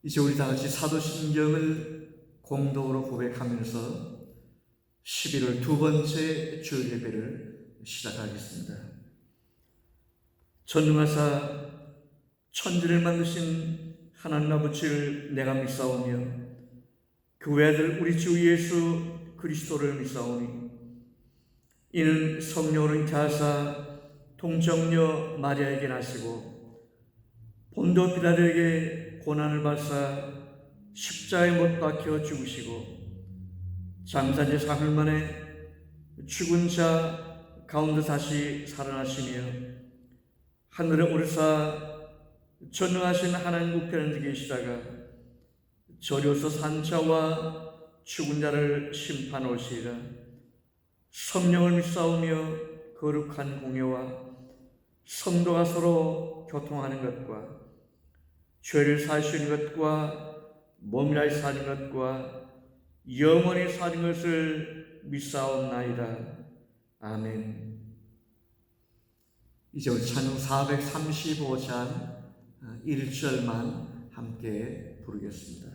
이제 우리 다 같이 사도신경을 공동으로 고백하면서 11월 두 번째 주일 예배를 시작하겠습니다. 전능하사 천지를 만드신 하나님 아버지를 내가 믿사오며 그 외아들 우리 주 예수 그리스도를 믿사오니 이는 성령으로 잉태하사 동정녀 마리아에게 나시고 본도 빌라도에게 고난을 받사 십자가에 못 박혀 죽으시고 장사제 사흘 만에 죽은 자 가운데 다시 살아나시며 하늘에 오르사 전능하신 하나님 우편에 계시다가 저리로서 산자와 죽은 자를 심판하시리라. 성령을 믿사오며 거룩한 공예와 성도가 서로 교통하는 것과 죄를 사시는 것과 몸이라 사는 것과 영원히 사는 것을 믿사옵나이다. 아멘. 이제 우리 찬양 435장 1절만 함께 부르겠습니다.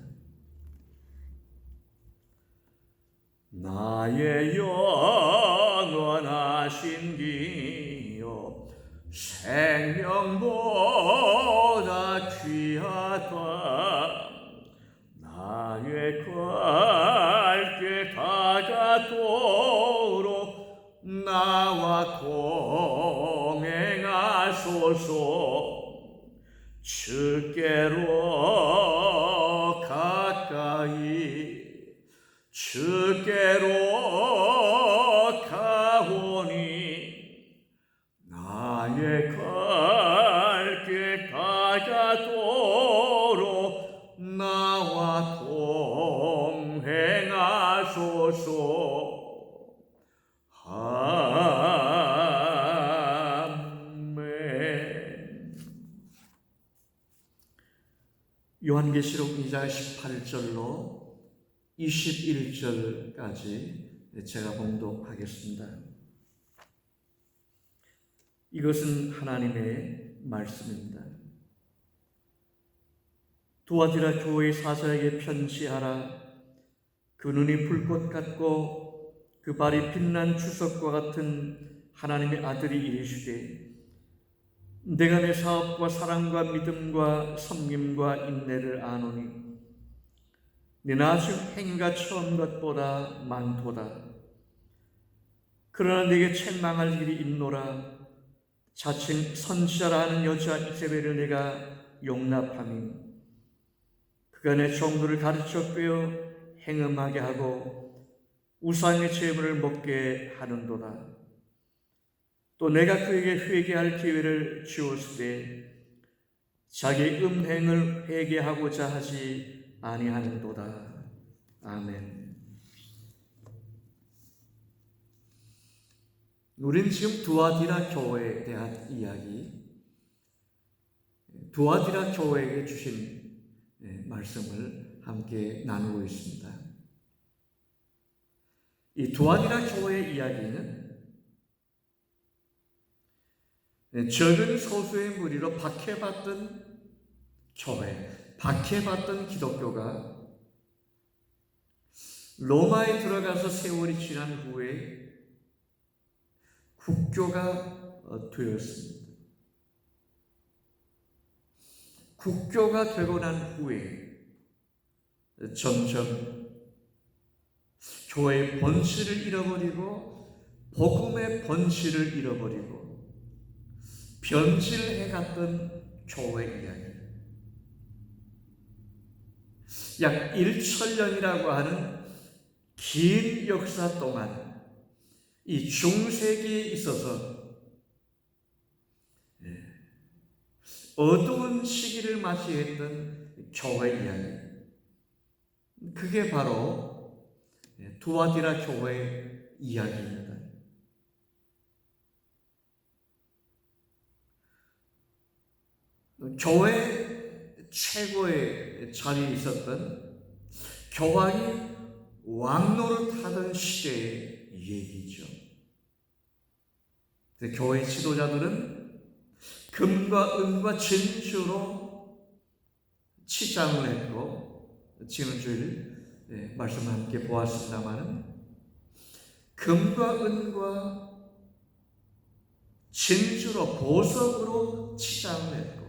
나의 영원하신 기여 생명보다 귀하다. 나의 갈게 다가도록 나와 동행하소서. 주께로 가까이 주께로 가오니 나의 갈게 다가도록 나와 동행하소서. 아멘. 요한계시록 2장 18절로 21절까지 제가 봉독하겠습니다. 이것은 하나님의 말씀입니다. 두아디라 교회의 사자에게 편지하라. 그 눈이 불꽃 같고 그 발이 빛난 주석과 같은 하나님의 아들이 이르시되 내가 내 사업과 사랑과 믿음과 섬김과 인내를 아노니 내 나중 행위가 처음 것보다 많도다. 그러나 네게 책망할 일이 있노라. 자칭 선지자라 하는 여자 이세벨을 내가 용납하니 그가 내 종들을 가르쳐 꿰어 행음하게 하고 우상의 제물을 먹게 하는도다. 또 내가 그에게 회개할 기회를 주었을 때 자기 음행을 회개하고자 하지 아니하는도다. 아멘. 우리는 지금 두아디라 교회에 대한 이야기, 두아디라 교회에게 주신 말씀을 함께 나누고 있습니다. 이 두아디라 교회의 이야기는 적은 소수의 무리로 박해받던 교회, 박해받던 기독교가 로마에 들어가서 세월이 지난 후에 국교가 되었습니다. 국교가 되고 난 후에 점점 교회의 본질을 잃어버리고 복음의 본질을 잃어버리고 변질해갔던 교회 이야기. 약 1천년이라고 하는 긴 역사 동안 이 중세기에 있어서 어두운 시기를 맞이했던 교회 이야기. 그게 바로 두아디라 교회 이야기입니다. 교회 최고의 자리에 있었던 교황이 왕노릇하던 시대의 얘기죠. 교회 지도자들은 금과 은과 진주로 치장을 했고, 지난주일 말씀을 함께 보았습니다마는 금과 은과 진주로 보석으로 치장을 했고,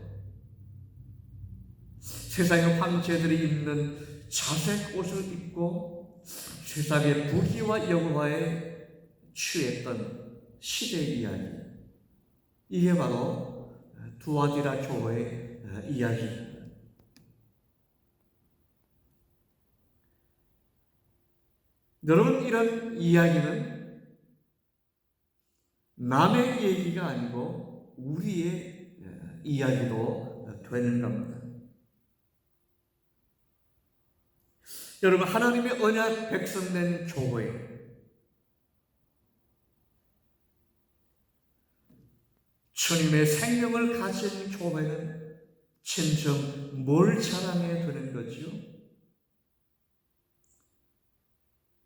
세상의 황제들이 입는 자색 옷을 입고 세상의 부귀와 영화에 취했던 시대의 이야기, 이게 바로 두아디라 교회의 이야기입니다. 여러분, 이런 이야기는 남의 얘기가 아니고 우리의 이야기도 되는 겁니다. 여러분, 하나님의 언약 백성된 교회, 주님의 생명을 가진 교회는 진정 뭘 자랑해야 되는 거지요?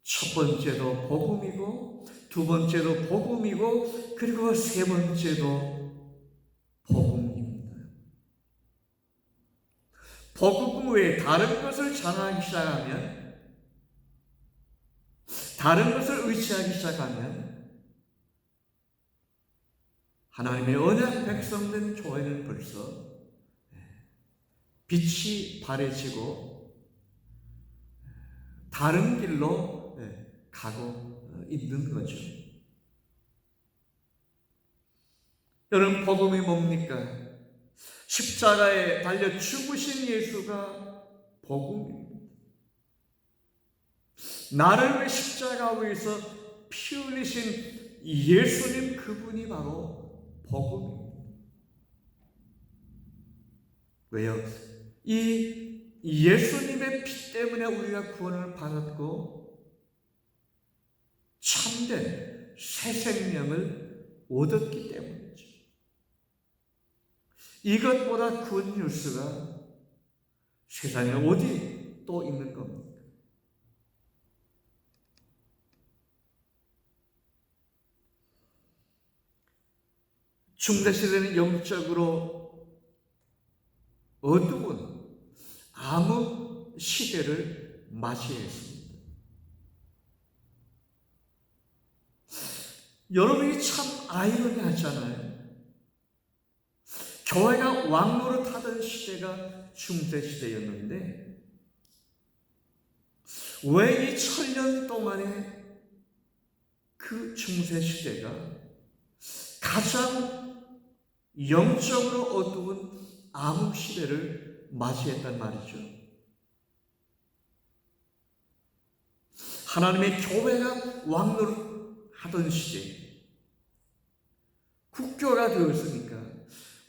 첫 번째도 복음이고, 두 번째도 복음이고, 그리고 세 번째도 복음입니다. 복음 외에 다른 것을 자랑하기 시작하면, 다른 것을 의지하기 시작하면 하나님의 언약 백성된 교회는 벌써 빛이 바래지고 다른 길로 가고 있는 거죠. 여러분, 복음이 뭡니까? 십자가에 달려 죽으신 예수가 복음입니다. 나를 위해 십자가 위에서 피 흘리신 예수님, 그분이 바로 복음입니다. 왜요? 이 예수님의 피 때문에 우리가 구원을 받았고 참된 새 생명을 얻었기 때문이죠. 이것보다 굿 뉴스가 세상에 어디 또 있는 겁니까? 중대시대는 영적으로 어두운 암흑 시대를 맞이했습니다. 여러분이 참 아이러니하잖아요. 교회가 왕노릇하던 시대가 중세시대였는데 왜 이 1000년 동안에 그 중세시대가 가장 영적으로 어두운 암흑시대를 맞이했단 말이죠. 하나님의 교회가 왕노릇하던 시대, 국교가 되었으니까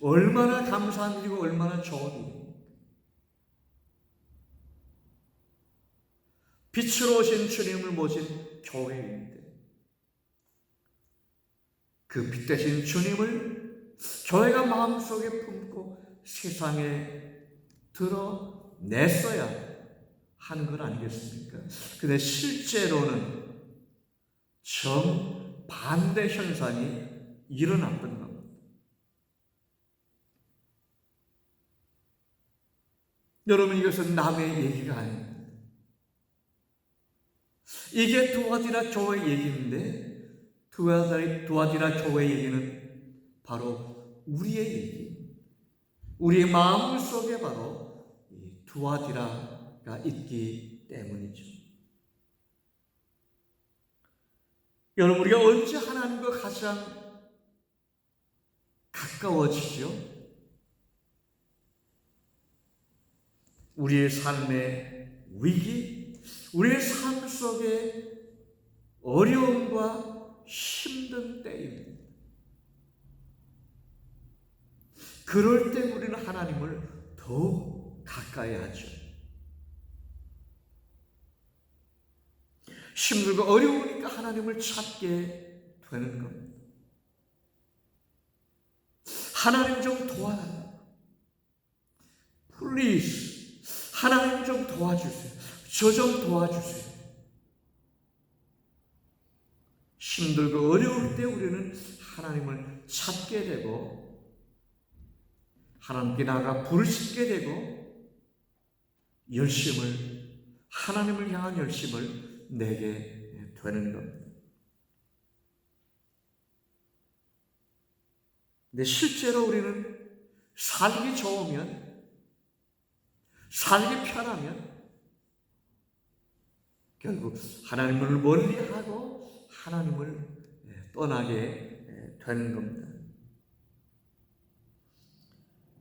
얼마나 감사한 일이고 얼마나 좋은 일입니까? 빛으로 오신 주님을 모신 교회인데 그 빛 대신 주님을 교회가 마음속에 품고 세상에 드러냈어야 하는 건 아니겠습니까? 근데 실제로는 정반대 현상이 일어났던 겁니다. 여러분, 이것은 남의 얘기가 아닙니다. 이게 두아디라 교회 얘기인데 두아디라 교회 얘기는 바로 우리의 얘기, 우리의 마음 속에 바로 두아디라가 있기 때문이죠. 여러분, 우리가 언제 하나님과 가장 가까워지죠? 우리의 삶의 위기, 우리의 삶 속에 어려움과 힘든 때입니다. 그럴 때 우리는 하나님을 더욱 가까이 하죠. 힘들고 어려우니까 하나님을 찾게 되는 겁니다. 하나님 좀 도와달라. Please, 하나님 좀 도와주세요. 저 좀 도와주세요. 힘들고 어려울 때 우리는 하나님을 찾게 되고 하나님께 나아가 부르짖게 되고 열심을, 하나님을 향한 열심을 내게 되는 겁니다. 근데 실제로 우리는 살기 좋으면, 살기 편하면 결국 하나님을 멀리하고 하나님을 떠나게 되는 겁니다.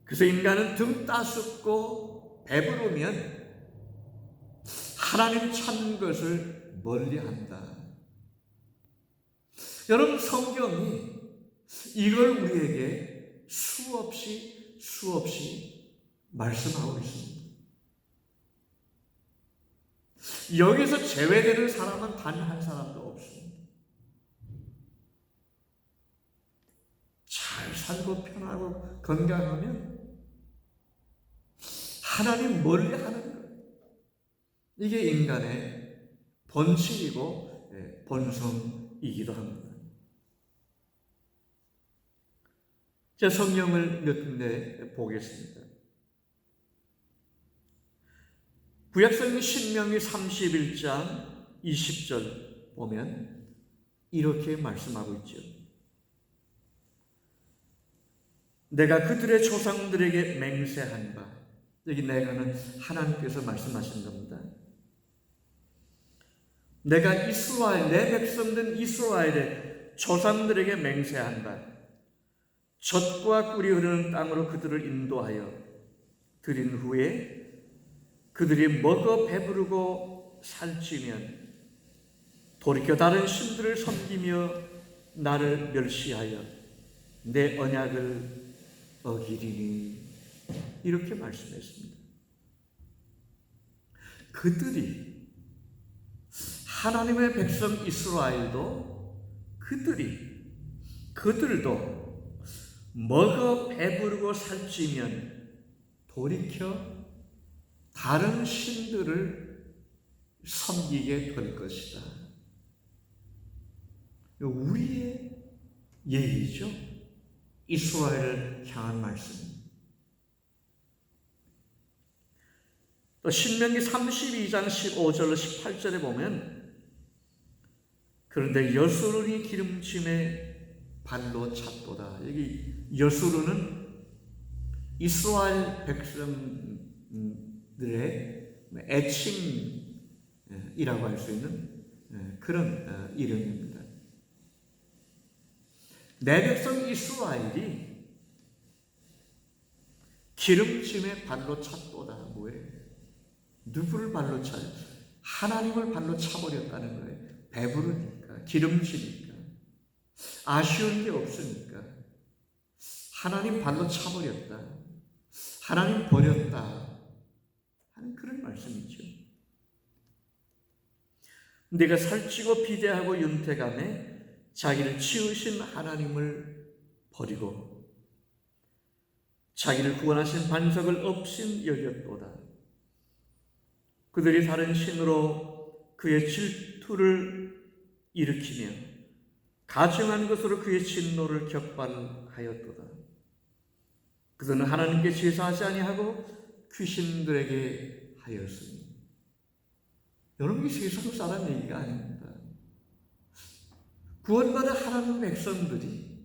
그래서 인간은 등 따숩고 배부르면 하나님 찾는 것을 멀리한다. 여러분, 성경이 이걸 우리에게 수없이 말씀하고 있습니다. 여기서 제외되는 사람은 단 한 사람도 없습니다. 잘 살고 편하고 건강하면 하나님 멀리하는 것, 이게 인간의 본질이고 본성이기도 합니다. 제 성경을 몇 군데 보겠습니다. 구약성경 신명기 31장 20절 보면 이렇게 말씀하고 있죠. 내가 그들의 조상들에게 맹세한 바, 여기 내가는 하나님께서 말씀하신 겁니다. 내가 이스라엘, 내 백성된 이스라엘의 조상들에게 맹세한 바, 젖과 꿀이 흐르는 땅으로 그들을 인도하여 들인 후에 그들이 먹어 배부르고 살찌면 돌이켜 다른 신들을 섬기며 나를 멸시하여 내 언약을 어기리니, 이렇게 말씀했습니다. 그들이, 하나님의 백성 이스라엘도 그들도 먹어 배부르고 살찌면 돌이켜 다른 신들을 섬기게 될 것이다. 우리의 예의죠. 이스라엘을 향한 말씀입니다. 또 신명기 32장 15절 18절에 보면 그런데 여수론이 기름짐에 발로 찼도다. 여기 여수론은 이스라엘 백성들의 애칭이라고 할 수 있는 그런 이름입니다. 내 백성 이스라엘이 기름짐에 발로 찼도다. 뭐예요? 누구를 발로 차요? 하나님을 발로 차버렸다는 거예요. 배부르니까, 기름지니까, 아쉬운 게 없으니까 하나님 발로 차버렸다, 하나님 버렸다 하는 그런 말씀이죠. 내가 살찌고 비대하고 윤택함에 자기를 치우신 하나님을 버리고 자기를 구원하신 반석을 없인 여겼도다. 그들이 다른 신으로 그의 질투를 일으키며 가증한 것으로 그의 진노를 격발하였도다. 그들은 하나님께 제사하지 아니하고 귀신들에게 하였으니. 여러분, 이 세상 사람 얘기가 아닙니다. 구원받은 하나님 백성들이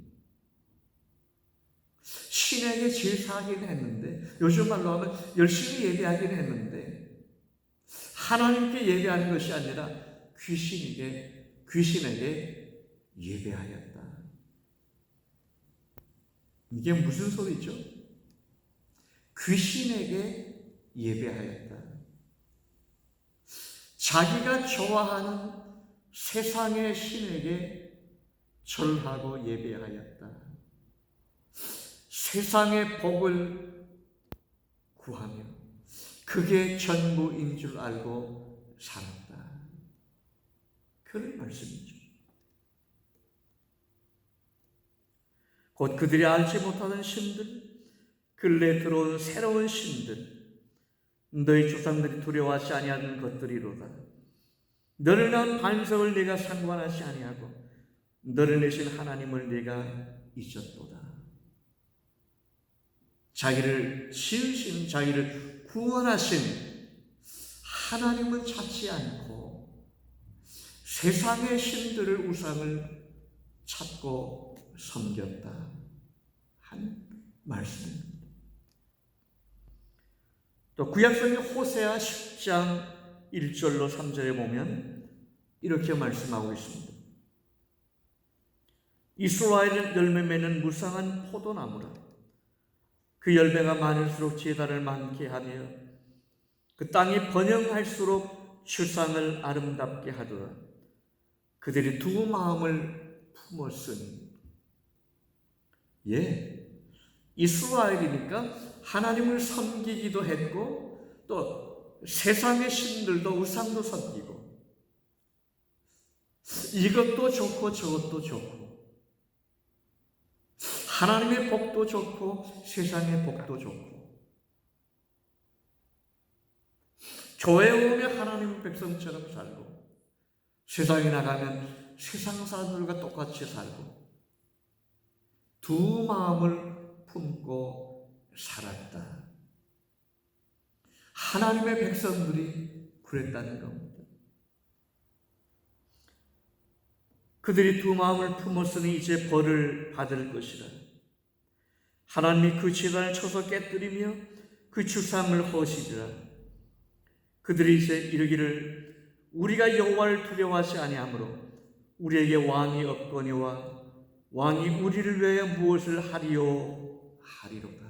신에게 제사하긴 했는데, 요즘 말로 하면 열심히 예배하긴 했는데, 하나님께 예배하는 것이 아니라 귀신에게 예배하였다. 이게 무슨 소리죠? 귀신에게 예배하였다. 자기가 좋아하는 세상의 신에게 절하고 예배하였다. 세상의 복을 구하며 그게 전부인 줄 알고 살았다. 그런 말씀이죠. 곧 그들이 알지 못하는 신들, 근래 들어온 새로운 신들, 너희 조상들이 두려워하지 아니하는 것들이로다. 너를 낳은 반석을 네가 상관하지 아니하고 너를 내신 하나님을 네가 잊었도다. 자기를 지으신, 자기를 구원하신 하나님은 찾지 않고 세상의 신들을 우상을 찾고 섬겼다 한 말씀입니다. 또 구약성의 호세아 10장 1절로 3절에 보면 이렇게 말씀하고 있습니다. 이스라엘 열매 맺는 무성한 포도나무라. 그 열매가 많을수록 제단을 많게 하며 그 땅이 번영할수록 추상을 아름답게 하더라. 그들이 두 마음을 품었으니. 이스라엘이니까 하나님을 섬기기도 했고 또 세상의 신들도 우상도 섬기고 이것도 좋고 저것도 좋고 하나님의 복도 좋고 세상의 복도 좋고 교회 오면 하나님 백성처럼 살고 세상에 나가면 세상 사람들과 똑같이 살고 두 마음을 품고 살았다. 하나님의 백성들이 그랬다는 겁니다. 그들이 두 마음을 품었으니 이제 벌을 받을 것이라. 하나님이 그 제단을 쳐서 깨뜨리며 그 주상을 허시리라. 그들이 이제 이르기를 우리가 여호와를 두려워하지 아니하므로 우리에게 왕이 없거니와 왕이 우리를 위하여 무엇을 하리요 하리로다.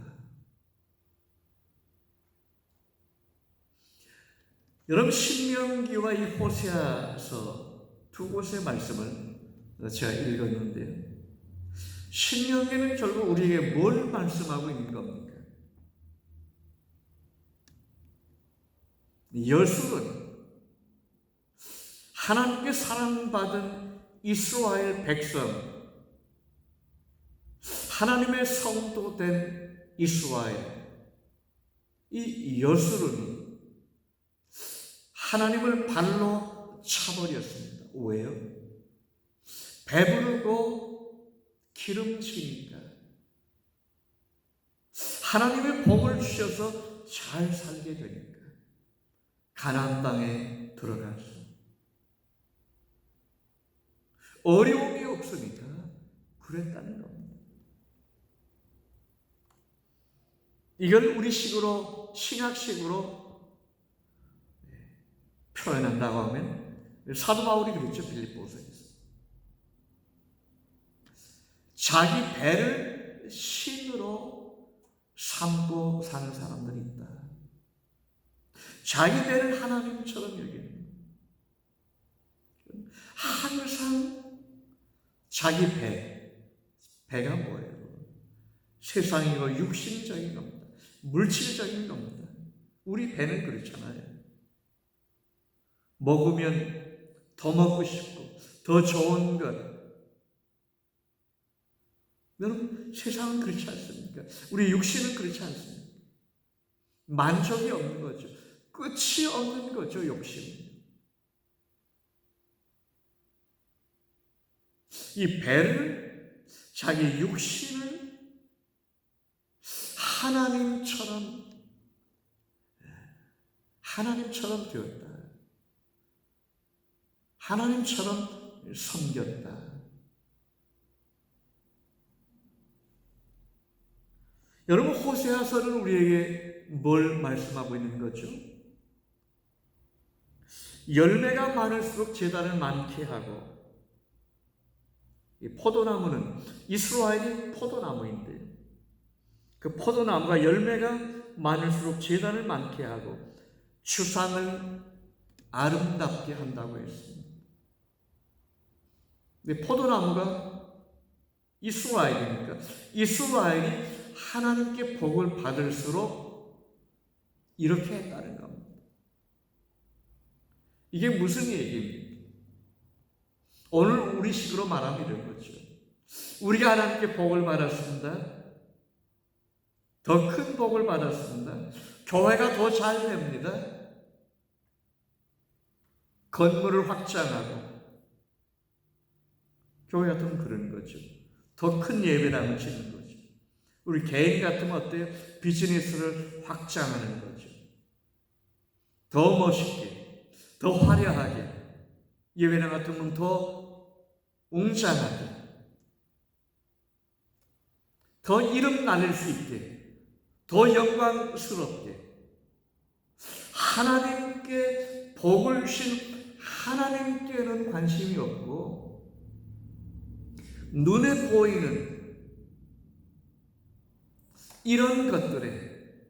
여러분 신명기와 이 호세아서 두 곳의 말씀을 제가 읽었는데요. 신명기는 결국 우리에게 뭘 말씀하고 있는 겁니까? 여술은 하나님께 사랑받은 이스라엘 백성, 하나님의 성도 된 이스라엘, 이 여술은 하나님을 발로 차버렸습니다. 왜요? 배부르고 기름지니까. 하나님의 복을 주셔서 잘 살게 되니까. 가나안 땅에 들어가서 어려움이 없으니까 그랬다는 겁니다. 이걸 우리식으로 신학식으로 표현한다고 하면 사도 바울이 그랬죠. 빌립보서에서 자기 배를 신으로 삼고 사는 사람들이 있다. 자기 배를 하나님처럼 여기는 항상 자기 배가 뭐예요? 세상이고 육신적인 겁니다. 물질적인 겁니다. 우리 배는 그렇잖아요. 먹으면 더 먹고 싶고 더 좋은 것. 여러분 세상은 그렇지 않습니까? 우리 육신은 그렇지 않습니까? 만족이 없는 거죠. 끝이 없는 거죠. 욕심은. 이 배를 자기 육신을 하나님처럼 되었다. 하나님처럼 섬겼다. 여러분 호세아서는 우리에게 뭘 말씀하고 있는 거죠? 열매가 많을수록 제단을 많게 하고 이 포도나무는 이스라엘이 포도나무인데 그 포도나무가 열매가 많을수록 제단을 많게 하고 추상을 아름답게 한다고 했습니다. 근데 포도나무가 이스라엘이니까 이스라엘이 하나님께 복을 받을수록 이렇게 했다는 겁니다. 이게 무슨 얘기입니까? 오늘 우리식으로 말하면 이런 거죠. 우리가 하나님께 복을 받았습니다. 더 큰 복을 받았습니다. 교회가 더 잘 됩니다. 건물을 확장하고 교회 같으면 그런 거죠. 더 큰 예배당을 짓는 거죠. 우리 개인 같으면 어때요? 비즈니스를 확장하는 거죠. 더 멋있게 더 화려하게, 예배당 같으면 더 웅장하게, 더 이름 날릴 수 있게, 더 영광스럽게, 하나님께 복을 주신 하나님께는 관심이 없고 눈에 보이는 이런 것들에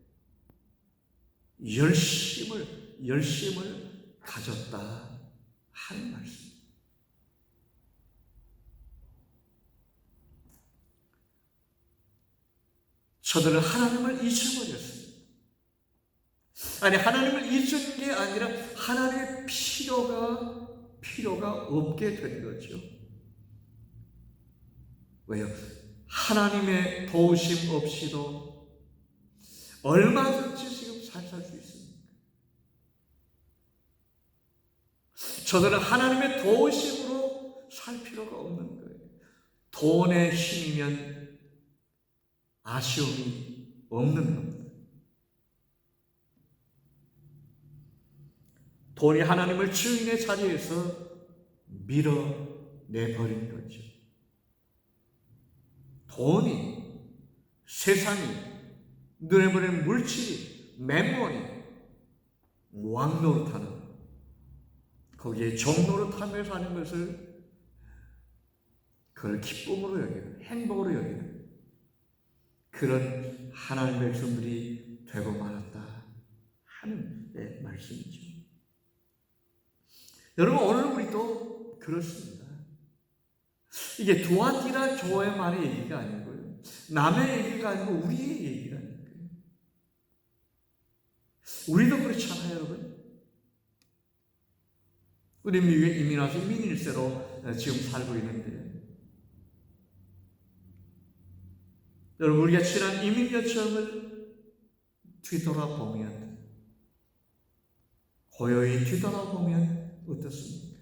열심을 가졌다 하는 말씀. 저들은 하나님을 잊어버렸습니다. 아니, 하나님을 잊은 게 아니라 하나님의 필요가 없게 된 거죠. 왜요? 하나님의 도우심 없이도 얼마든지 지금 살 수 있습니다. 저들은 하나님의 도우심으로 살 필요가 없는 거예요. 돈의 힘이면 아쉬움이 없는 겁니다. 돈이 하나님을 주인의 자리에서 밀어내버린 거죠. 돈이, 세상이, 눈에 보이는 물질이, 매mon이 왕노릇하는, 거기에 종노릇하며 사는 것을 그걸 기쁨으로 여기는, 행복으로 여기는 그런 하나님의 백성들이 되고 말았다 하는 말씀이죠. 여러분, 오늘 우리도 그렇습니다. 이게 두아티라 교회만의 얘기가 아니고요, 남의 얘기가 아니고 우리의 얘기라는 거예요. 우리도 그렇잖아요, 여러분. 우리 미국에 이민 와서 이민 1세로 지금 살고 있는데, 여러분, 우리가 지난 이민 여정을 뒤돌아보면, 고요히 뒤돌아보면 어떻습니까?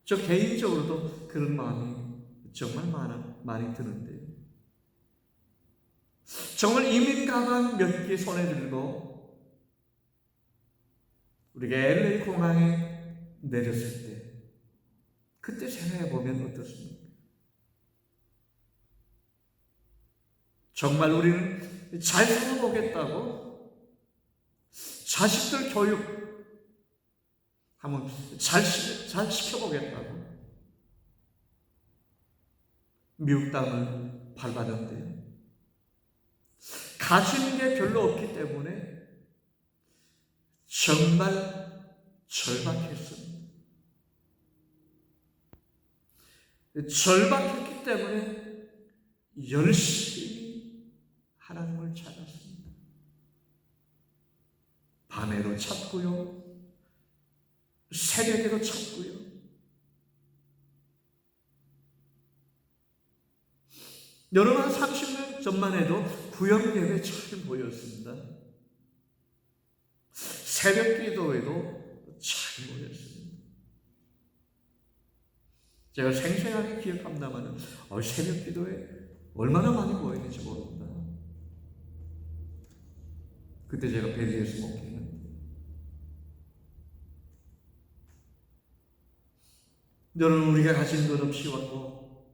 저 개인적으로도 그런 마음이 정말 많이 드는데, 정말 이민 가방 몇 개 손에 들고 우리가 LA 공항에 내렸을 때, 그때 생각해 보면 어떻습니까? 정말 우리는 잘 살아보겠다고, 자식들 교육 한번 잘 시켜보겠다고 미국 땅을 밟았는데요, 가진 게 별로 없기 때문에 정말 절박했습니다. 절박했기 때문에 열심히 하나님을 찾았습니다. 밤에도 찾고요, 새벽에도 찾고요. 여러분, 한 30년 전만 해도 구역예배 잘 보였습니다. 새벽 기도에도 잘 모였습니다. 제가 생생하게 기억합니다만 새벽 기도에 얼마나 많이 모였는지 모릅니다. 그때 제가 벨리에서 목회했는데, 여러분, 우리가 가진 것 없이 왔고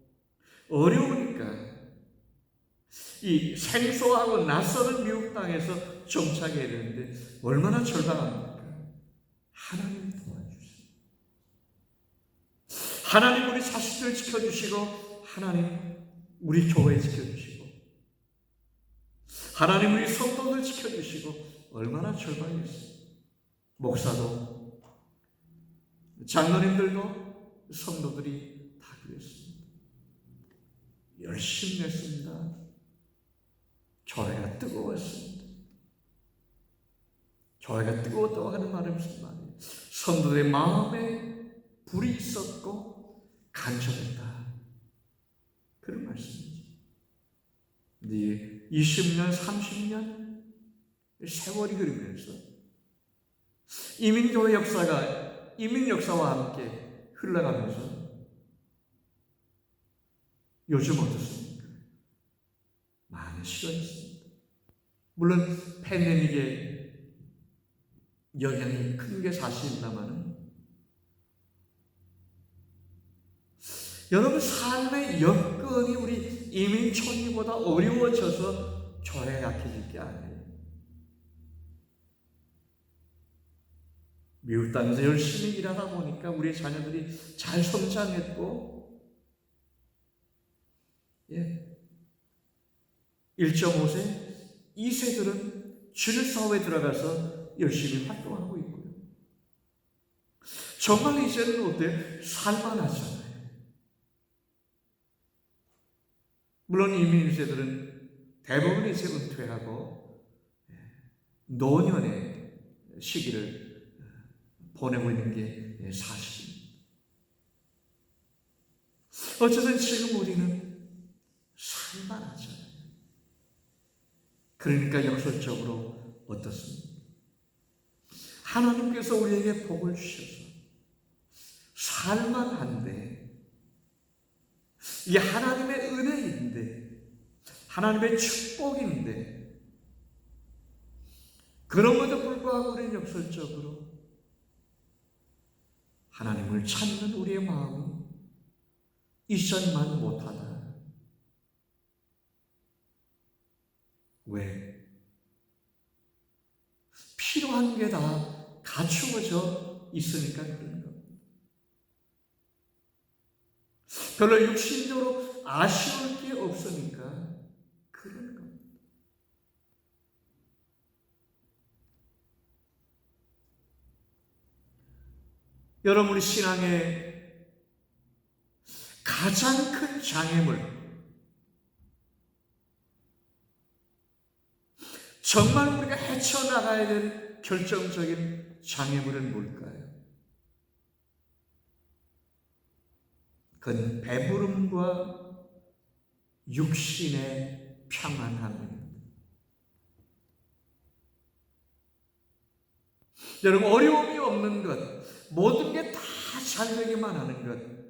어려우니까 이 생소하고 낯설은 미국 땅에서 정착해야 되는데 얼마나 절박합니까? 하나님이 도와주세요. 하나님 우리 자식들 지켜주시고, 하나님 우리 교회 지켜주시고, 하나님 우리 성도들 지켜주시고, 얼마나 절박했어요. 목사도, 장로님들도, 성도들이 다 그랬습니다. 열심히 했습니다. 교회가 뜨거웠습니다. 교회가 뜨거웠다고 하는 말은 무슨 말이에요? 성도들의 마음에 불이 있었고 간절했다, 그런 말씀이죠. 근데 20년, 30년 세월이 흐르면서 이민교회 역사가 이민 역사와 함께 흘러가면서 요즘 어떻습니까? 많이 싫어졌습니다. 물론 팬데믹에 영향이 큰 게 사실입니다만은 여러분 삶의 여건이 우리 이민 초기보다 어려워져서 교회가 약해질 게 아니에요. 미국 땅에서 열심히 일하다 보니까 우리 자녀들이 잘 성장했고 1.5세, 2세들은 주일사회에 들어가서 열심히 활동하고 있고요. 정말 이제는 어때요? 살만하잖아요. 물론 이민 1세들은 대부분 이제 은퇴하고 노년의 시기를 보내고 있는 게 사실입니다. 어쨌든 지금 우리는 살만하잖아요. 그러니까 역설적으로 어떻습니까? 하나님께서 우리에게 복을 주셔서 살만한데 이게 하나님의 은혜인데 하나님의 축복인데 그럼에도 불구하고 우리는 역설적으로 하나님을 찾는 우리의 마음이 있었만 못하다. 왜? 필요한 게 다 갖추어져 있으니까 그런 겁니다. 별로 육신적으로 아쉬울 게 없으니까 그런 겁니다. 여러분, 우리 신앙의 가장 큰 장애물, 정말 우리가 헤쳐나가야 될 결정적인 장애물은 뭘까요? 그건 배부름과 육신의 평안함입니다. 여러분, 어려움이 없는 것, 모든 게 다 잘 되기만 하는 것,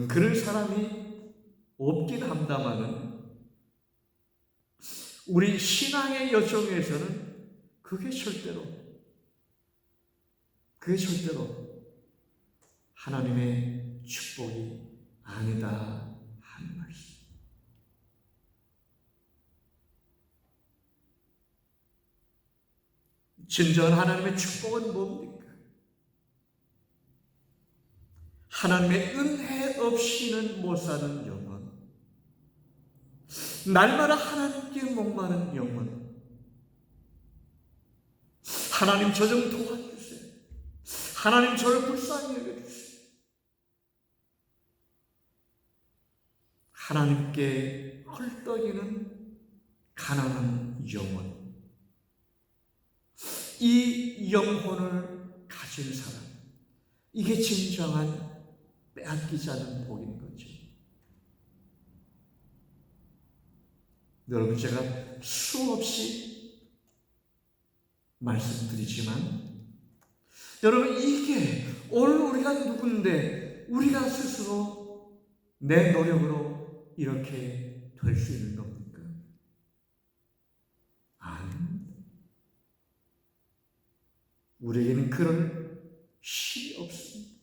그런 사람이 없긴 합니다만은 우리 신앙의 여정에서는 그게 절대로 하나님의 축복이 아니다 하는 말씀. 진정한 하나님의 축복은 뭡니까? 하나님의 은혜 없이는 못 사는 영혼, 날마다 하나님께 목마른 영혼, 하나님 저 좀 도와주세요. 하나님 저를 불쌍히 여겨주세요. 하나님께 헐떡이는 가난한 영혼, 이 영혼을 가진 사람, 이게 진정한 빼앗기지 않은 복인 거죠. 여러분, 제가 수없이 말씀드리지만 여러분, 이게 오늘 우리가 누군데 우리가 스스로 내 노력으로 이렇게 될 수 있는 겁니까? 아닙니다. 우리에게는 그럴 힘이 없습니다.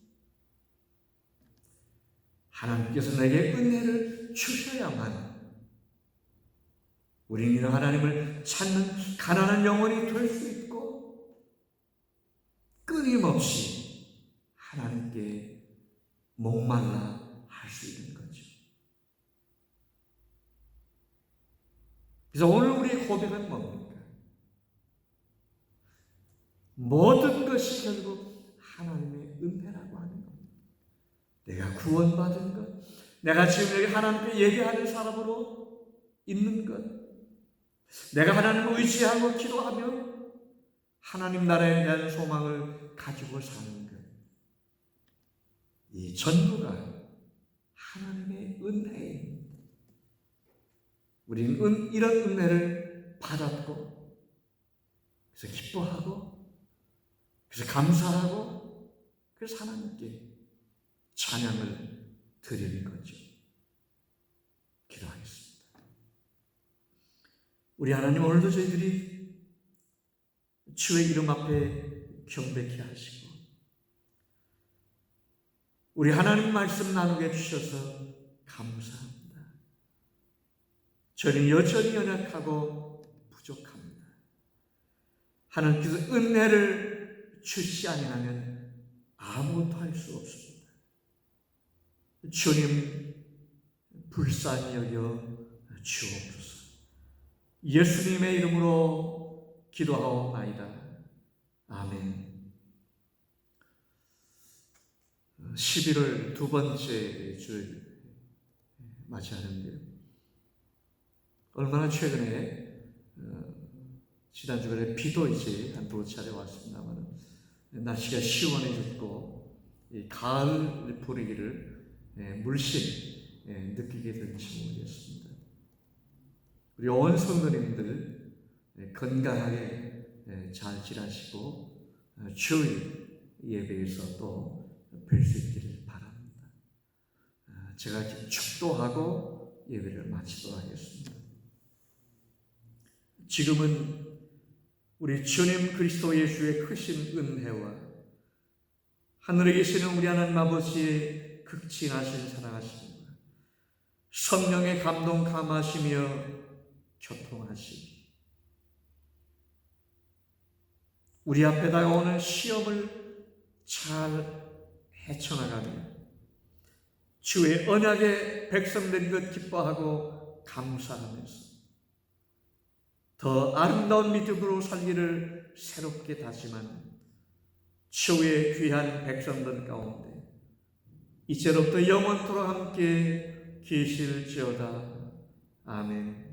하나님께서 내게 은혜를 주셔야만 우리는 하나님을 찾는 가난한 영혼이 될 수 있고 끊임없이 하나님께 목말라 할 수 있는 거죠. 그래서 오늘 우리의 고백은 뭡니까? 모든 것이 결국 하나님의 은혜라고 하는 겁니다. 내가 구원받은 것, 내가 지금 여기 하나님께 얘기하는 사람으로 있는 것, 내가 하나님을 의지하고 기도하며 하나님 나라에 대한 소망을 가지고 사는 것, 이 전부가 하나님의 은혜입니다. 우리는 이런 은혜를 받았고, 그래서 기뻐하고, 그래서 감사하고, 그래서 하나님께 찬양을 드리는 거죠. 기도하겠습니다. 우리 하나님, 오늘도 저희들이 주의 이름 앞에 경배케 하시고 우리 하나님 말씀 나누게 해주셔서 감사합니다. 저는 여전히 연약하고 부족합니다. 하나님께서 은혜를 주시 아니하면 아무것도 할 수 없습니다. 주님, 불쌍히 여겨 주옵소서. 예수님의 이름으로 기도하옵나이다. 아멘. 11월 두 번째 주를 맞이하는데요. 얼마나 최근에 지난 주간에 비도 이제 한두 차례 왔습니다만 날씨가 시원해졌고 가을 분위기를 물씬 느끼게 될지 모르겠습니다. 우리 온 성도님들 건강하게 잘 지나시고 주일 예배에서 또 뵐 수 있기를 바랍니다. 제가 축도하고 예배를 마치도록 하겠습니다. 지금은 우리 주님 그리스도 예수의 크신 은혜와 하늘에 계시는 우리 하나님 아버지의 극진하신 사랑하심과 성령의 감동 감하시며 교통하시기, 우리 앞에 다가오는 시험을 잘 헤쳐나가며 주의 언약의 백성된 것 기뻐하고 감사하면서 더 아름다운 믿음으로 살기를 새롭게 다짐한 주의 귀한 백성들 가운데 이제로부터 영원토록 함께 계실지어다. 아멘.